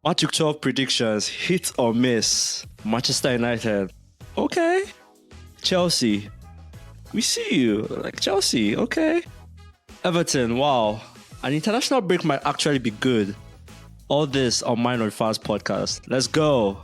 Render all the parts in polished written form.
Magic 12 predictions, hit or miss. Manchester United, okay. Chelsea, we see you. Like Chelsea, okay. Everton, wow. An international break might actually be good. All this on Mind on Fans podcast. Let's go.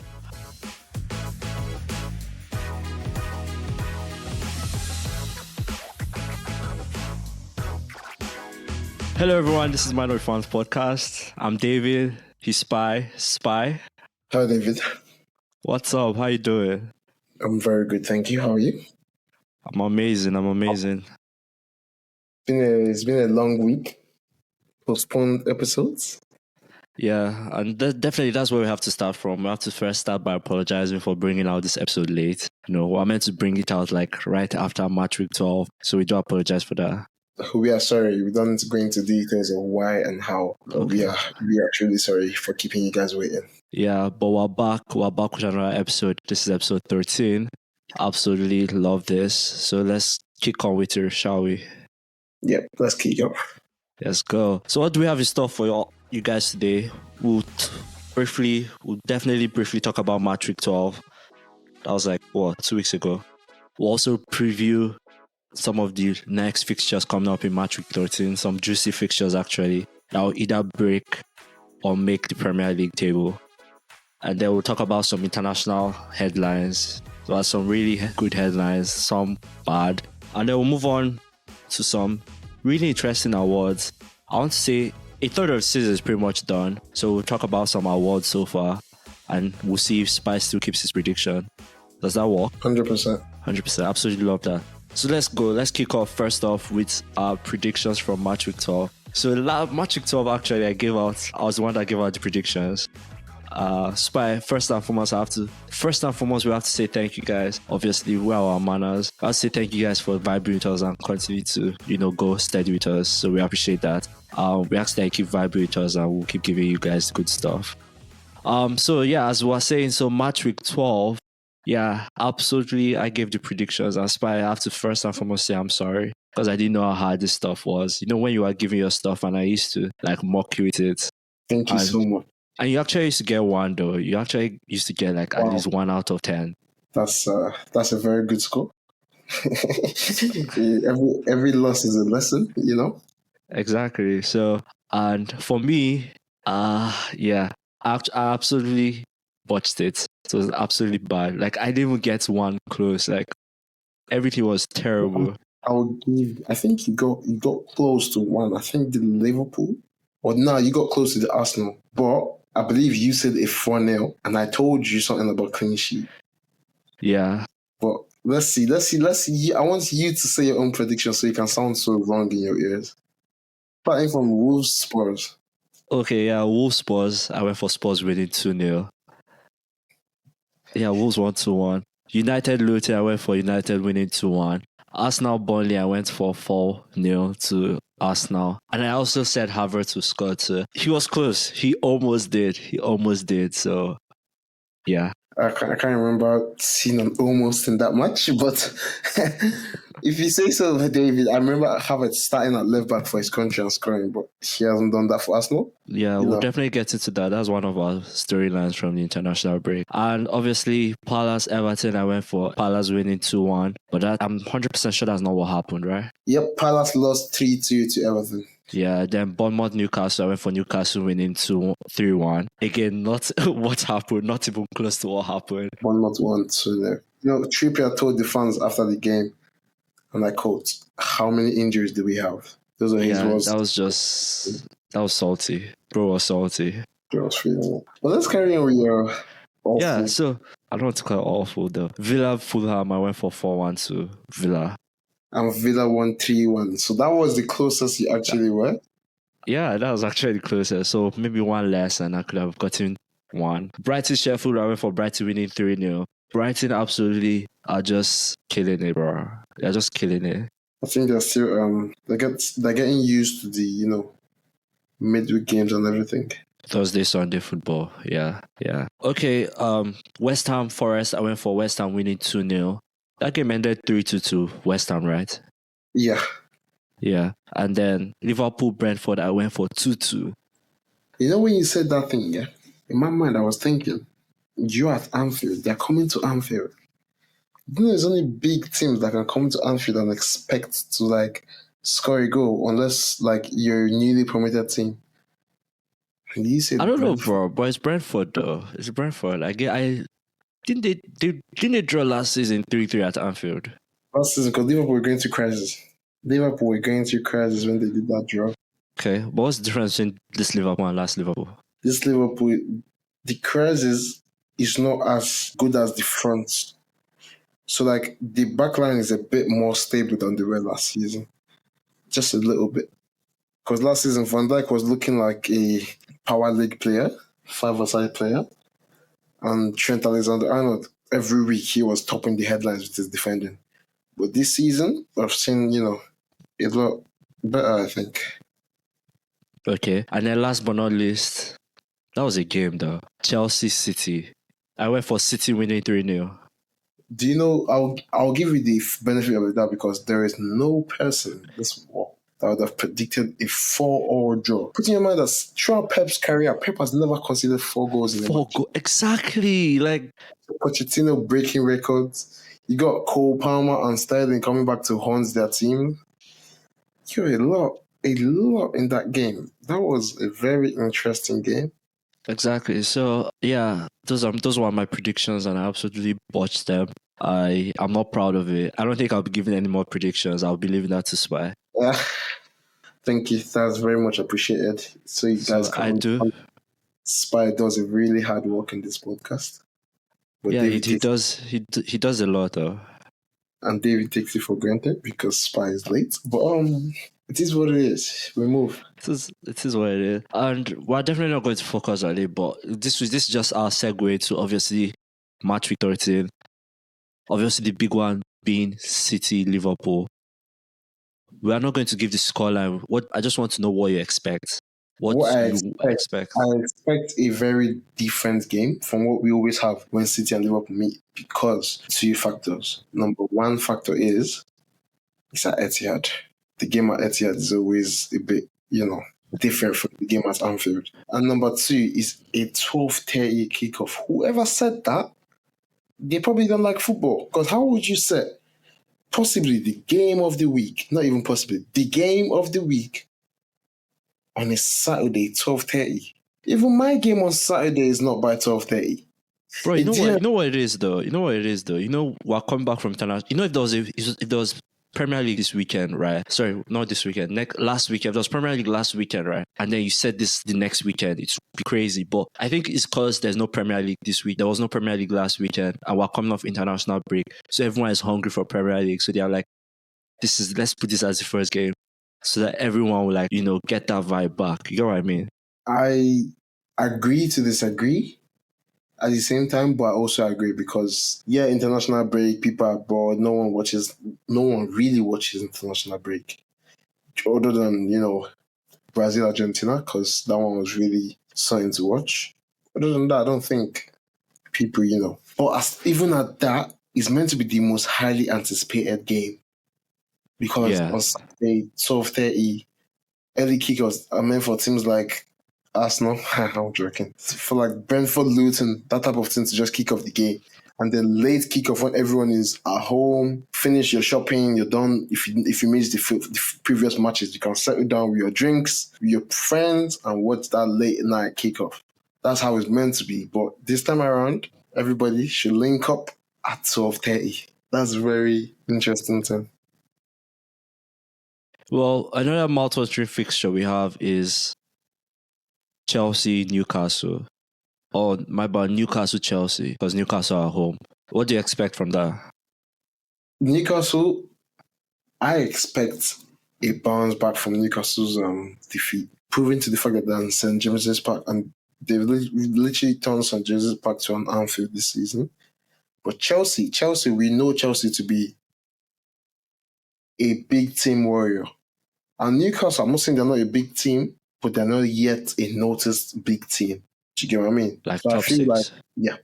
Hello everyone, this is Mind on Fans podcast. I'm David. He's Spy. Spy. Hi, David. What's up? How you doing? I'm very good, thank you. How are you? I'm amazing. It's been a long week. Postponed episodes. Yeah, and definitely that's where we have to start from. We have to first start by apologizing for bringing out this episode late. We're meant to bring it out like right after match week 12, so we do apologize for that. We are sorry. We don't need to go into details of why and how. Okay. We are truly sorry for keeping you guys waiting. Yeah, but we're back with another episode. This is episode 13. Absolutely love this. So let's kick on with it, shall we? Yep, let's kick off. Let's go. So what do we have in store for you guys today? We'll definitely briefly talk about match week 12. That was 2 weeks ago. We'll also preview some of the next fixtures coming up in match week 13, some juicy fixtures actually that will either break or make the Premier League table. And then we'll talk about some international headlines. There are some really good headlines, some bad. And then we'll move on to some really interesting awards. I want to say a third of the season is pretty much done. So we'll talk about some awards so far and we'll see if Spice still keeps his prediction. Does that work? 100%. 100%. Absolutely love that. So let's go. Let's kick off first off with our predictions from match week 12. So match week 12 actually I was the one that gave out the predictions. Spy, first and foremost we have to say thank you guys. Obviously we are our manners. I'll say thank you guys for vibing with us and continue to go steady with us. So we appreciate that. We ask that you keep vibing with us and we'll keep giving you guys good stuff. So yeah, as we were saying, so match week 12. Yeah, absolutely. I gave the predictions. And Spy, I have to first and foremost say I'm sorry because I didn't know how hard this stuff was. When you were giving your stuff and I used to mock you with it. Thank you so much. And you actually used to get one though. You actually used to get at least 1 out of 10. That's a very good score. every loss is a lesson, Exactly. So, and for me, yeah, I absolutely botched it. So it was absolutely bad. I didn't even get one close. Everything was terrible. I think you got close to one. I think the Liverpool. Or no, you got close to the Arsenal. But I believe you said a 4-0 and I told you something about clean sheet. Yeah. But let's see. I want you to say your own prediction so you can sound so wrong in your ears. Starting from Wolves Spurs. Okay, yeah, Wolves Spurs. I went for Spurs winning 2-0. Yeah, Wolves 1-1. United Luton, I went for United winning 2-1. Arsenal Burnley, I went for 4-0 to Arsenal. And I also said Havertz to score too. He was close. He almost did. So, yeah. I can't remember seeing an almost in that much, but if you say so, David, I remember Havertz starting at left back for his country and scoring, but he hasn't done that for Arsenal. Yeah, we'll definitely get into that. That's one of our storylines from the international break. And obviously, Palace Everton, I went for Palace winning 2-1, but I'm 100% sure that's not what happened, right? Yep, Palace lost 3-2 to Everton. Yeah, then Bournemouth Newcastle, I went for Newcastle winning 3-1. Again, not what happened, not even close to what happened. Bournemouth won 2-0. Trippier told the fans after the game, and I quote, "How many injuries do we have?" Those are his words. That was salty. Bro was salty. Bro was feeling it. But let's carry on with your awful. Yeah, so I don't want to call it awful though. Villa Fulham, I went for 4-1 to Villa. And Villa won 3-1. So that was the closest you actually were? Yeah, that was actually the closest. So maybe one less and I could have gotten one. Brighton Sheffield, I went for Brighton winning 3-0. Brighton absolutely are just killing it, bro. They're just killing it. I think they're still they're getting used to the midweek games and everything. Thursday, Sunday football. Yeah. Okay, West Ham Forest, I went for West Ham winning 2-0. That game ended 3-2 to West Ham, right? Yeah. Yeah. And then Liverpool Brentford, I went for 2-2. When you said that thing, yeah, In my mind, I was thinking, you're at Anfield. They're coming to Anfield. You know, there's only big teams that can come to Anfield and expect to like score a goal, unless like you're a newly promoted team. And you said I don't know, Brentford. bro, but it's Brentford though. It's Brentford. I didn't they draw last season 3-3 at Anfield. Last season, because Liverpool were going through crisis. Liverpool were going through crisis when they did that draw. Okay, but what's the difference between this Liverpool and last Liverpool? This Liverpool, the crisis is not as good as the front. So like the back line is a bit more stable than they were last season. Just a little bit. Because last season, Van Dijk was looking like a power league player, five-a-side player. And Trent Alexander-Arnold, every week he was topping the headlines with his defending. But this season, I've seen, a lot better, I think. Okay, and then last but not least, that was a game though. Chelsea City. I went for City winning 3-0. Do you know, I'll give you the benefit of the doubt because there is no person this war that would have predicted a 4-4 draw. Put in your mind that throughout Pep's career, Pep has never conceded 4 goals in a match. Exactly. Like Pochettino breaking records. You got Cole Palmer and Sterling coming back to haunt their team. You're a lot in that game. That was a very interesting game. Exactly. So yeah, those were my predictions, and I absolutely botched them. I'm not proud of it. I don't think I'll be giving any more predictions. I'll be leaving that to Spy. Thank you. That's very much appreciated. So you guys I do. Spy does a really hard work in this podcast. But yeah, he does. He does a lot though. And David takes it for granted because Spy is late. But it is what it is. We move. It is what it is. And we're definitely not going to focus on it, but this is just our segue to obviously match week 13. Obviously the big one being City Liverpool. We are not going to give the scoreline. I just want to know what you expect. What I expect. I expect a very different game from what we always have when City and Liverpool meet because 2 factors. Number 1 factor is it's at Etihad. The game at Etihad is always a bit, different from the game at Anfield. And number 2 is a 12:30 kickoff. Whoever said that, they probably don't like football. Because how would you say possibly the game of the week, not even possibly, the game of the week on a Saturday, 12:30? Even my game on Saturday is not by 12:30. Bro, you know what it is though? We're coming back from international. If there was Premier League this weekend, right? Sorry, not this weekend. Last weekend. There was Premier League last weekend, right? And then you said this the next weekend. It's crazy. But I think it's because there's no Premier League this week. There was no Premier League last weekend. And we're coming off international break. So everyone is hungry for Premier League. So they are like, let's put this as the first game. So that everyone will get that vibe back. You know what I mean? I agree to disagree at the same time, but I also agree because international break, people are bored. No one really watches international break, other than Brazil, Argentina, because that one was really something to watch. Other than that, I don't think people But even at that, it's meant to be the most highly anticipated game because on Saturday 12:30, early kickers are meant for teams like Arsenal, I'm joking. For like Brentford, Luton, that type of thing to just kick off the game. And then late kick-off when everyone is at home, finish your shopping, you're done. If you missed the previous matches, you can settle down with your drinks, with your friends, and watch that late night kick-off. That's how it's meant to be. But this time around, everybody should link up at 12:30. That's very interesting thing. Well, another mouth-watering fixture we have is Chelsea, Newcastle. Oh, my bad, Newcastle, Chelsea, because Newcastle are home. What do you expect from that? Newcastle, I expect a bounce back from Newcastle's defeat, proving to the fact that they're in St. James's Park, and they've literally turned St. James's Park to an Anfield this season. But Chelsea, we know Chelsea to be a big team warrior. And Newcastle, I'm not saying they're not a big team, but they're not yet a noticed big team. Do you get what I mean? Like top six.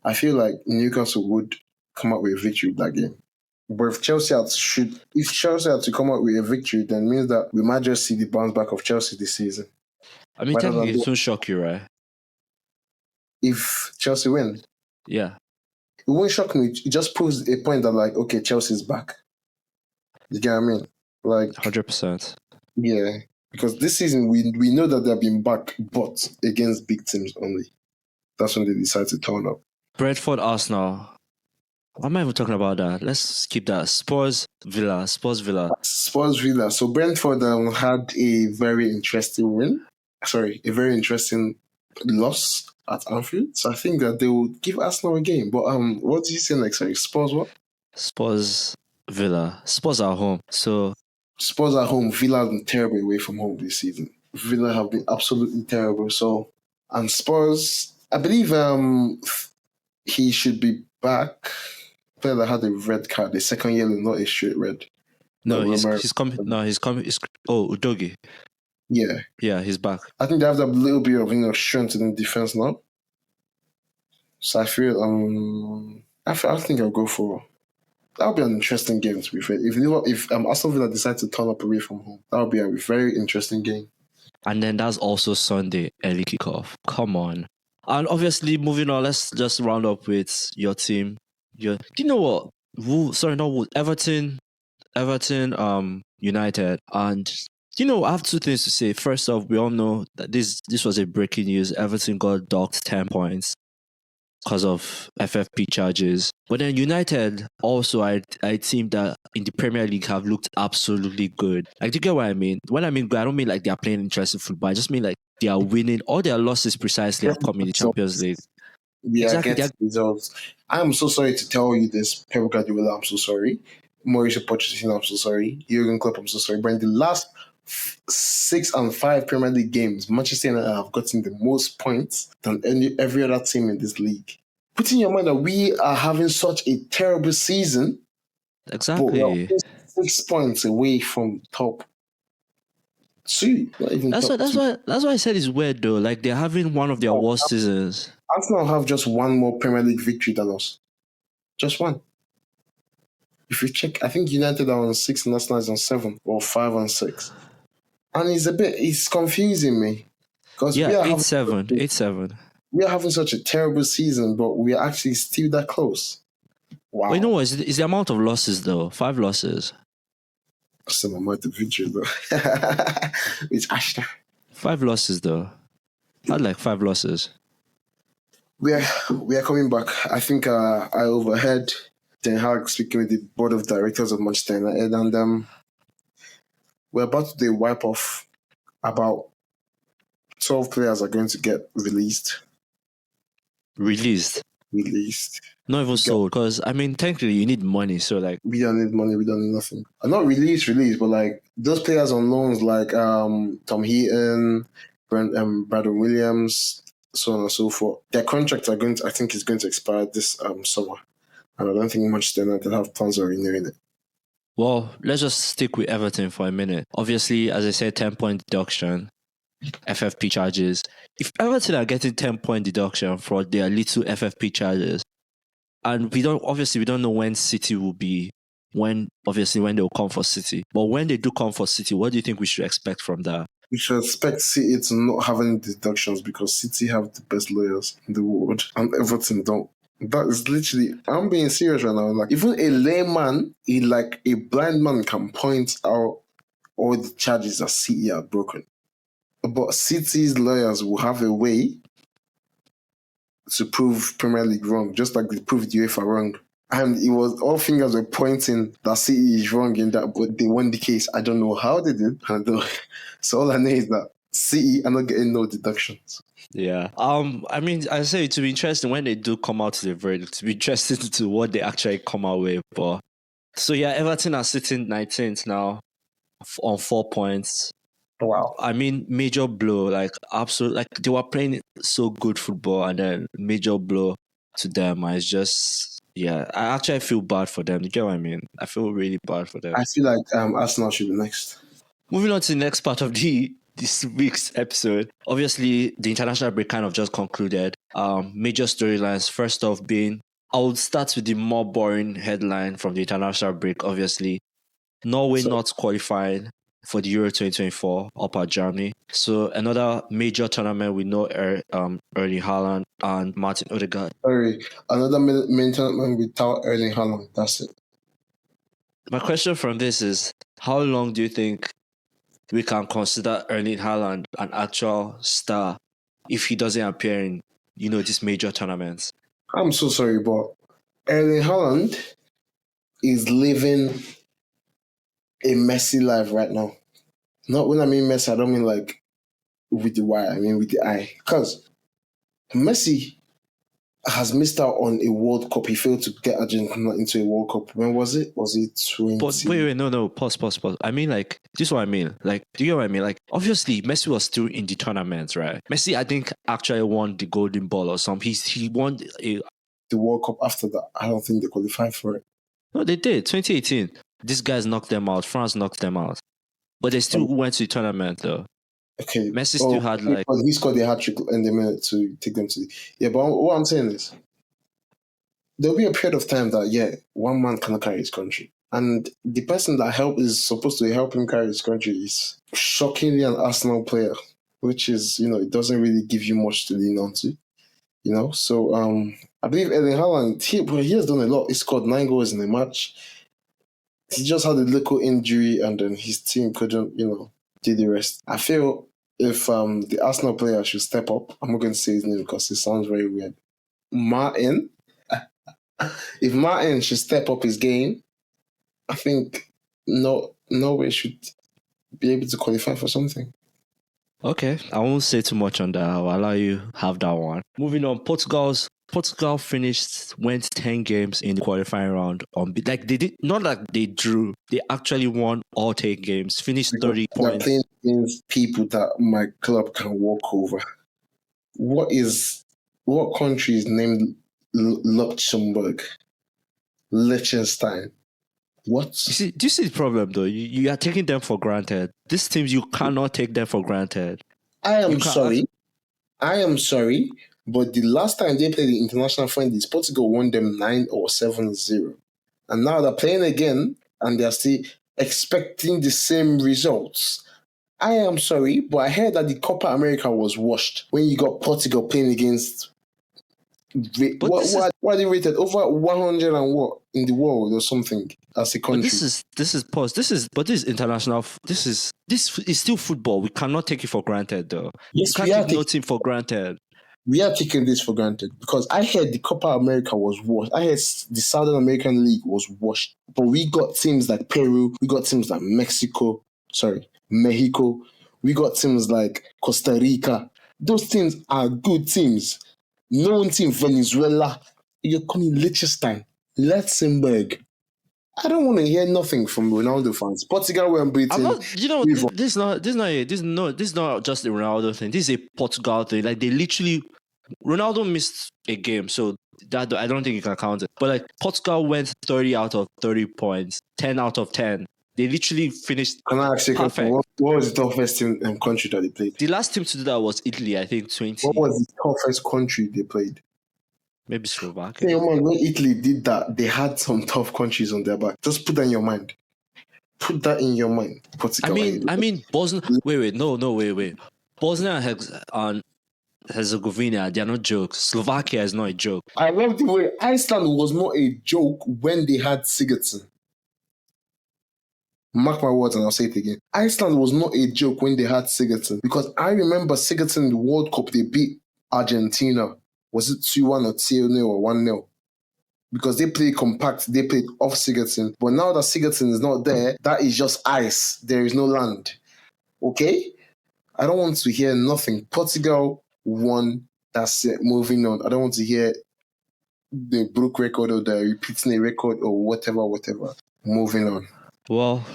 I feel like Newcastle would come out with a victory with that game. But if Chelsea had to come out with a victory, then it means that we might just see the bounce back of Chelsea this season. I mean, technically, it won't shock you, right? if Chelsea win. Yeah. It won't shock me. It just proves a point that, like, okay, Chelsea's back. You get what I mean? Like, 100%. yeah. Because this season, we know that they've been back, but against big teams only. That's when they decide to turn up. Brentford, Arsenal. Why am I even talking about that? Let's keep that. Spurs, Villa. Spurs Villa. So Brentford had a very interesting win. Sorry, a very interesting loss at Anfield. So I think that they will give Arsenal a game. But what did you say next? Sorry, Spurs what? Spurs, Villa. Spurs are home. So Spurs at home. Villa have been terrible away from home this season. Villa have been absolutely terrible. So, and Spurs, I believe he should be back. Player that had a red card, the second yellow, not a straight red. no, he's coming. No, he's coming. Udogie. Yeah. Yeah, he's back. I think they have that little bit of strength in the defense now. So I feel I think I'll go for that'll be an interesting game to be fair. If Aston Villa decide to turn up away from home, that'll be a very interesting game. And then that's also Sunday early kickoff. Come on. And obviously moving on, let's just round up with your team. Do you know what? Everton, United. And I have two things to say. First off, we all know that this was a breaking news. Everton got docked 10 points because of FFP charges. But then United also are a team that in the Premier League have looked absolutely good. Like, do you get what I mean? When I mean good, I don't mean like they are playing interesting football. I just mean like they are winning. All their losses precisely have come in the Champions League. We are getting results. I'm so sorry to tell you this, Pep Guardiola, I'm so sorry. Mauricio Pochettino, I'm so sorry. Jurgen Klopp, I'm so sorry. But in the last 6 and 5 Premier League games, Manchester United have gotten the most points than every other team in this league. Put in your mind that we are having such a terrible season. Exactly. But we are 6 points away from top 2. Not even that's top 2. That's why I said it's weird though. Like they're having one of their worst seasons. Arsenal have just one more Premier League victory than us. Just one. If you check, I think United are on 6 and Arsenal is on 7 or 5 and 6. And it's confusing me. Because yeah, 8-7. We are having such a terrible season, but we are actually still that close. Wow. Well, you know what? It's the amount of losses though. 5 losses. Some amount of victory though. It's Ashton. 5 losses though. I'd like 5 losses. We are coming back. I think I overheard Ten Hag speaking with the board of directors of Manchester United, and we're about to do a wipe off. About 12 players are going to get released. Released. Not even sold, because I mean, technically, you need money. So like, we don't need money. We don't need nothing. Not released, but like those players on loans, like Tom Heaton, Brandon Williams, so on and so forth. Their contracts are I think, is going to expire this summer, and I don't think Manchester United have plans of renewing it. Well, let's just stick with Everton for a minute. Obviously, as I said, 10-point deduction, FFP charges. If Everton are getting 10-point deduction for their little FFP charges, and we don't know when City will be, when they'll come for City. But when they do come for City, what do you think we should expect from that? We should expect City to not have any deductions because City have the best lawyers in the world and Everton don't. That is literally, I'm being serious right now. Like, even a layman, a blind man can point out all the charges that City are broken. But City's lawyers will have a way to prove Premier League wrong, just like they proved UEFA wrong. And it was all fingers were pointing that City is wrong in that, but they won the case. I don't know how they did. So all I know is that City are not getting no deductions. Yeah. I mean, I say it to be interesting when they do come out to the verdict. To be interesting to what they actually come out with. But so yeah, Everton are sitting 19th now on 4 points. Wow. I mean, major blow, absolutely, they were playing so good football, and then major blow to them. It's just, yeah, I feel bad for them. You get what I mean? I feel really bad for them. I feel like Arsenal should be next. Moving on to the next part of this week's episode. Obviously, the international break kind of just concluded. Major storylines. First off being, I would start with the more boring headline from the international break, obviously. Norway not qualifying for the Euro 2024 up at Germany. So another major tournament we know Erling Haaland and Martin Odegaard. Sorry, another main tournament without Erling Haaland. That's it. My question from this is, how long do you think we can consider Erling Haaland an actual star if he doesn't appear in, these major tournaments? I'm so sorry, but Erling Haaland is living a messy life right now. Not when I mean messy, I don't mean like with the Y, I mean with the I. Because Messi has missed out on a World Cup. He failed to get Argentina into a World Cup. When was it? Was it 20? But wait, no, pause. I mean, like, this is what I mean. Like, do you get what I mean? Like, obviously, Messi was still in the tournament, right? Messi, I think, actually won the Golden Ball or something. He won the World Cup after that. I don't think they qualified for it. No, they did. 2018. These guys knocked them out. France knocked them out. But they still went to the tournament, though. Okay. Messi still had like... He scored a hat-trick in the minute to take them to... Yeah, but what I'm saying is, there'll be a period of time that, one man cannot carry his country. And the person that is supposed to help him carry his country is shockingly an Arsenal player, which is, it doesn't really give you much to lean on to. So I believe Erling Haaland, he has done a lot. He scored 9 goals in a match. He just had a little injury and then his team couldn't, do the rest. I feel if the Arsenal player should step up, I'm not going to say his name because it sounds very weird. Martin, if Martin should step up his game, I think Norway should be able to qualify for something. Okay, I won't say too much on that. I'll allow you have that one. Moving on, Portugal went 10 games in the qualifying round. Like they did, not like they drew. They actually won all 10 games. Finished 30 points. They're playing against people that my club can walk over. What country is named Luxembourg? Liechtenstein. What? Do you see the problem though? You are taking them for granted. These teams, you cannot take them for granted. I am sorry, but the last time they played the international friendlies, Portugal won them 9 or 7-0. And now they're playing again and they're still expecting the same results. I am sorry, but I heard that the Copa America was washed when you got Portugal playing against... What are they rated? Over 100 and what in the world or something as a country? But this is international. This is still football. We cannot take it for granted, though. Yes, we can't take no team for granted. We are taking this for granted because I heard the Copa America was washed. I heard the Southern American League was washed. But we got teams like Peru. We got teams like Mexico. We got teams like Costa Rica. Those teams are good teams. Known team, Venezuela. You're calling Liechtenstein, Luxembourg. I don't want to hear nothing from Ronaldo fans. Portugal were beaten. This is not just a Ronaldo thing. This is a Portugal thing. Like they literally, Ronaldo missed a game, so that I don't think you can count it. But like Portugal went 30 out of 30 points, 10 out of 10. They literally finished. Can I ask you perfect. What was the toughest country that they played? The last team to do that was Italy, I think 20. What was the toughest country they played? Maybe Slovakia. Hey, man, when Italy did that, they had some tough countries on their back. Just put that in your mind. Put that in your mind. Portugal. I mean, Bosnia. Wait. Bosnia and Herzegovina, they are not jokes. Slovakia is not a joke. I love the way Iceland was not a joke when they had Sigurdsson. Mark my words and I'll say it again. Iceland was not a joke when they had Sigurdsson because I remember Sigurdsson in the World Cup, they beat Argentina. Was it 2-1 or 2-0 or 1-0? Because they played compact, they played off Sigurdsson. But now that Sigurdsson is not there, that is just ice. There is no land. Okay? I don't want to hear nothing. Portugal won. That's it. Moving on. I don't want to hear the broke record or the repeating a record or whatever. Moving on. Well,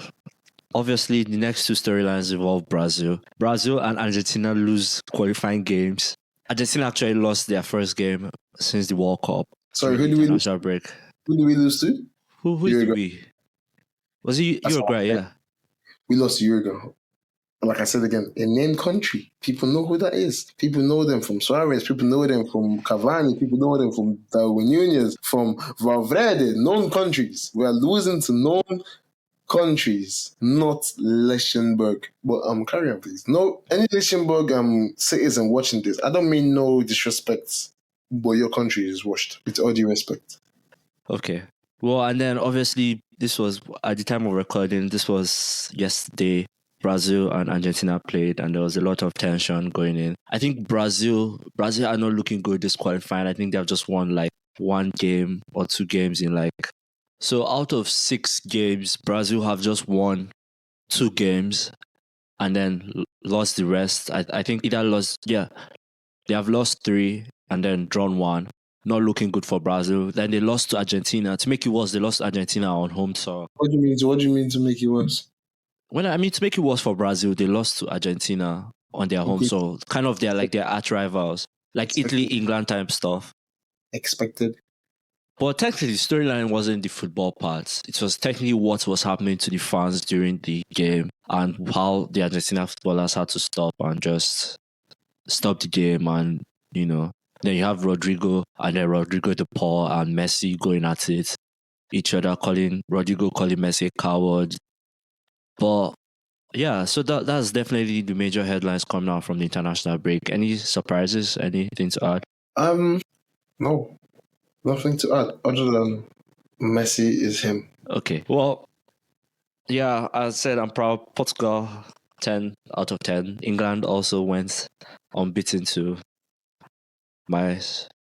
obviously, the next two storylines involve Brazil. Brazil and Argentina lose qualifying games. Argentina actually lost their first game since the World Cup. Sorry, who do we lose? Break. Who do we lose to? Who did we? Was it Uruguay? Yeah. We lost to Uruguay. Like I said again, a named country. People know who that is. People know them from Suarez. People know them from Cavani. People know them from Darwin Núñez, from Valverde. Known countries. We are losing to known countries, not Luxembourg. But carry on, please. No, any Luxembourg citizen watching this, I don't mean no disrespect, but your country is washed. With all due respect. Okay. Well, and then obviously this was at the time of recording. This was yesterday. Brazil and Argentina played, and there was a lot of tension going in. I think Brazil are not looking good this qualifying. I think they've just won like 1 game or 2 games in like. So out of 6 games, Brazil have just won 2 games, and then lost the rest. I think either lost, they have lost 3 and then drawn 1. Not looking good for Brazil. Then they lost to Argentina. To make it worse, they lost to Argentina on home soil. What do you mean to make it worse? To make it worse for Brazil, they lost to Argentina on their home soil. Kind of they're like their arch rivals. Like Italy, England type stuff. Expected. But technically, the storyline wasn't the football part. It was technically what was happening to the fans during the game and how the Argentina footballers had to stop and just stop the game. And, then you have Rodrigo and then Rodrigo De Paul and Messi going at it. Each other Rodrigo calling Messi a coward. But yeah, so that's definitely the major headlines coming out from the international break. Any surprises? Anything to add? No. Nothing to add other than Messi is him. Okay. Well, yeah, as I said, I'm proud. Portugal, 10 out of 10. England also went unbeaten to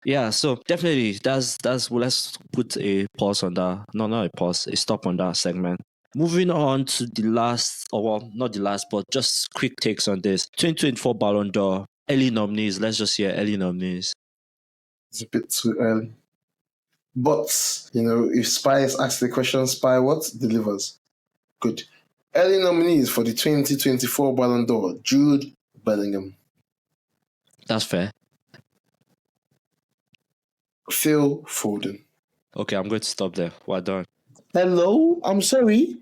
Yeah, so definitely that's well, let's put a pause on that. No, not a pause, a stop on that segment. Moving on to the last, not the last, but just quick takes on this. 2024 Ballon d'Or, early nominees. Let's just hear early nominees. It's a bit too early. But, if Spies asks the question, Spy what? Delivers. Good. Early nominees for the 2024 Ballon d'Or, Jude Bellingham. That's fair. Phil Foden. Okay, I'm going to stop there. Well done. Hello? I'm sorry,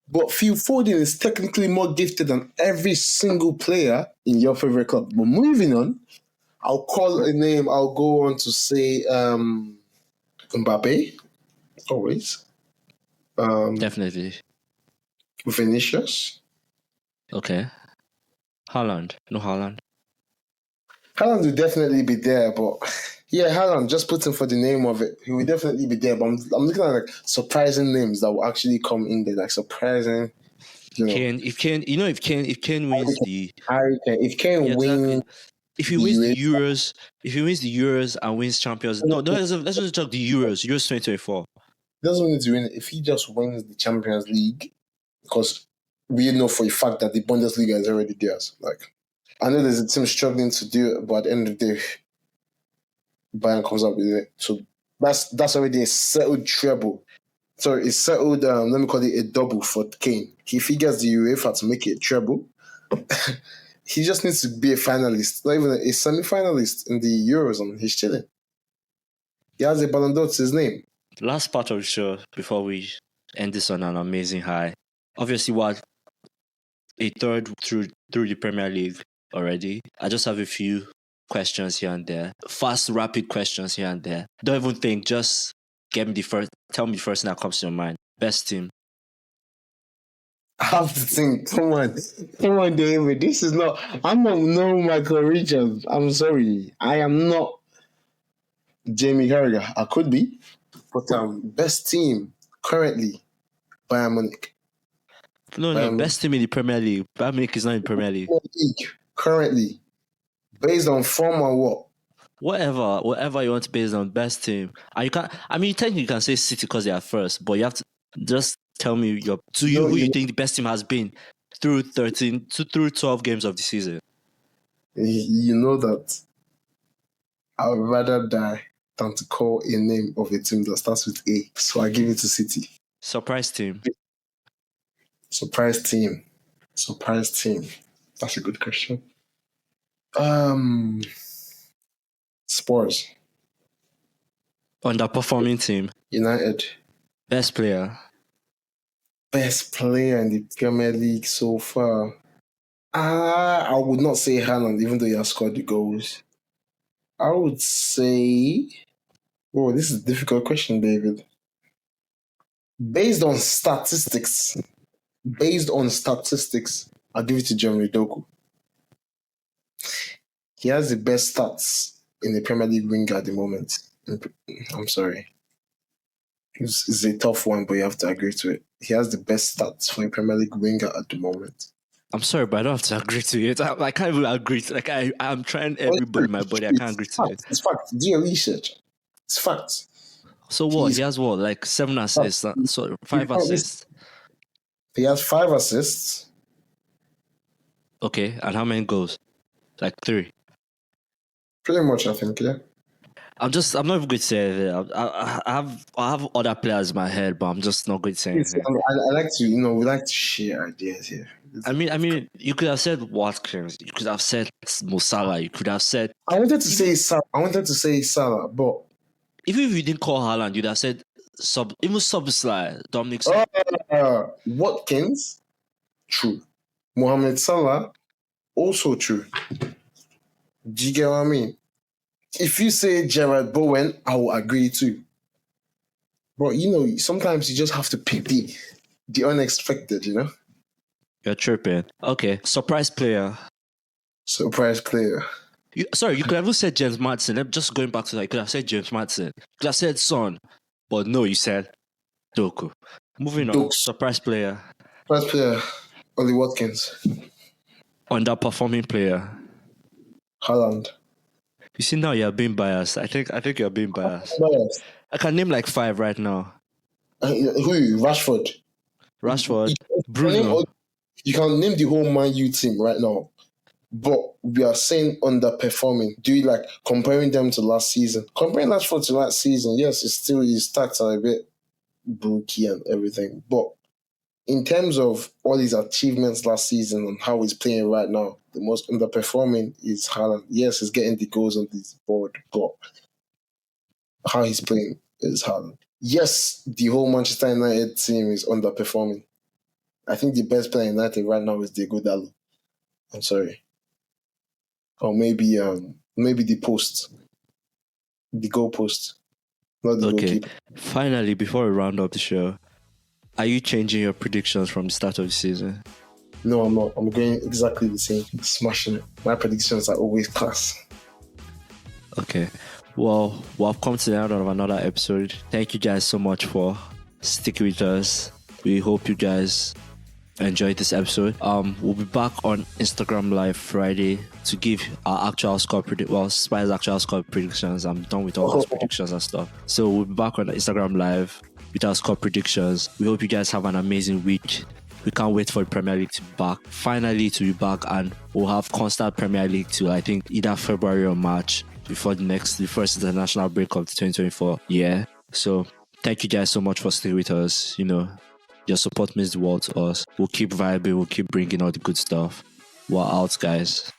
but Phil Foden is technically more gifted than every single player in your favorite club. But moving on, I'll call a name. I'll go on to say Mbappe, always. Definitely. Vinicius. Okay. Haaland. No Haaland. Haaland will definitely be there, but yeah, Haaland, just put him for the name of it. He will definitely be there, but I'm looking at like surprising names that will actually come in there, like surprising. If Kane wins the Harry Kane, if Kane wins. If he wins the Euros and wins Champions, let's just talk the Euros 2024. He doesn't need to win it. If he just wins the Champions League, because we know for a fact that the Bundesliga is already theirs. Like, I know there's a team struggling to do it, but at the end of the day, Bayern comes up with it. So that's already a settled treble. Sorry, it's settled, let me call it a double for Kane. If he gets the UEFA to make it a treble, he just needs to be a finalist, not even a semi-finalist in the Euros, and he's chilling. He has a Ballon d'Or to his name. Last part of the show before we end this on an amazing high. Obviously, what a third through the Premier League already. I just have a few questions here and there. Fast, rapid questions here and there. Don't even think, just tell me the first thing that comes to your mind. Best team. I have to think. Come on, David. This is not. I'm not no Michael Richards. I'm sorry. I am not Jamie Carragher. I could be, but best team currently, Bayern Munich. No, best team in the Premier League. Bayern Munich is not in the Premier League. Currently, based on form or what? Whatever you want to base on best team. And you can. I mean, technically you can say City because they are first, but you have to just tell me who you think the best team has been through 12 games of the season. You know that I would rather die than to call a name of a team that starts with A. So I give it to City. Surprise team. Surprise team. That's a good question. Spurs. Underperforming team. United. Best player in the Premier League so far. I would not say Haaland, even though he has scored the goals. I would say... Oh, this is a difficult question, David. Based on statistics, based on statistics, I'll give it to Jeremy Doku. He has the best stats in the Premier League winger at the moment. I'm sorry. It's a tough one, but you have to agree to it. He has the best stats for a Premier League winger at the moment. I'm sorry, but I don't have to agree to it. I can't even agree to it. I'm trying everybody in my body. I can't agree to it. It's fact. Do your research. It's fact. So what? He has what? Like 7 assists? So 5 assists? He has 5 assists. Okay, and how many goals? Like 3. Pretty much, I think, yeah. I'm not even going to say it. I have other players in my head, but I'm just not going to say anything. I like to, we like to share ideas here. I mean, you could have said Watkins. You could have said Mo Salah. You could have said. I wanted to say Salah, but even if you didn't call Haaland, you'd have said Szoboszlai, Dominic. Watkins, true. Mohamed Salah, also true. Do you get what I mean? If you say Gerard Bowen, I will agree too. But sometimes you just have to pick the unexpected, You're tripping. Okay, surprise player. You could have said James Maddison. I'm just going back to that. You could have said James Maddison. You could have said Son. But no, you said Doku. Moving on. Surprise player. Ollie Watkins. Underperforming player. Haaland. You see, now you're being biased. I think you're being biased. I can name like 5 right now. Who? Rashford. Bruno. You can name the whole Man U team right now. But we are saying underperforming. Do you like comparing them to last season? Comparing Rashford to last season, yes, it's still his stats are a bit bulky and everything. But in terms of all his achievements last season and how he's playing right now, the most underperforming is Haaland. Yes, he's getting the goals on this board, but how he's playing is Haaland. Yes, the whole Manchester United team is underperforming. I think the best player in United right now is Diego Dallo. I'm sorry. Or maybe the post. The goalpost. Not the goalkeeper. Finally, before we round up the show, are you changing your predictions from the start of the season? No, I'm not. I'm going exactly the same. Smashing it. My predictions are always class. Okay. Well, we've come to the end of another episode. Thank you guys so much for sticking with us. We hope you guys enjoyed this episode. We'll be back on Instagram Live Friday to give our actual score Spice's actual score predictions. I'm done with all those predictions and stuff. So we'll be back on Instagram Live with our score predictions. We hope you guys have an amazing week. We can't wait for the Premier League to be back. Finally to be back, and we'll have constant Premier League till I think either February or March before the first international break of the 2024 year. So thank you guys so much for staying with us. Your support means the world to us. We'll keep vibing. We'll keep bringing all the good stuff. We're out, guys.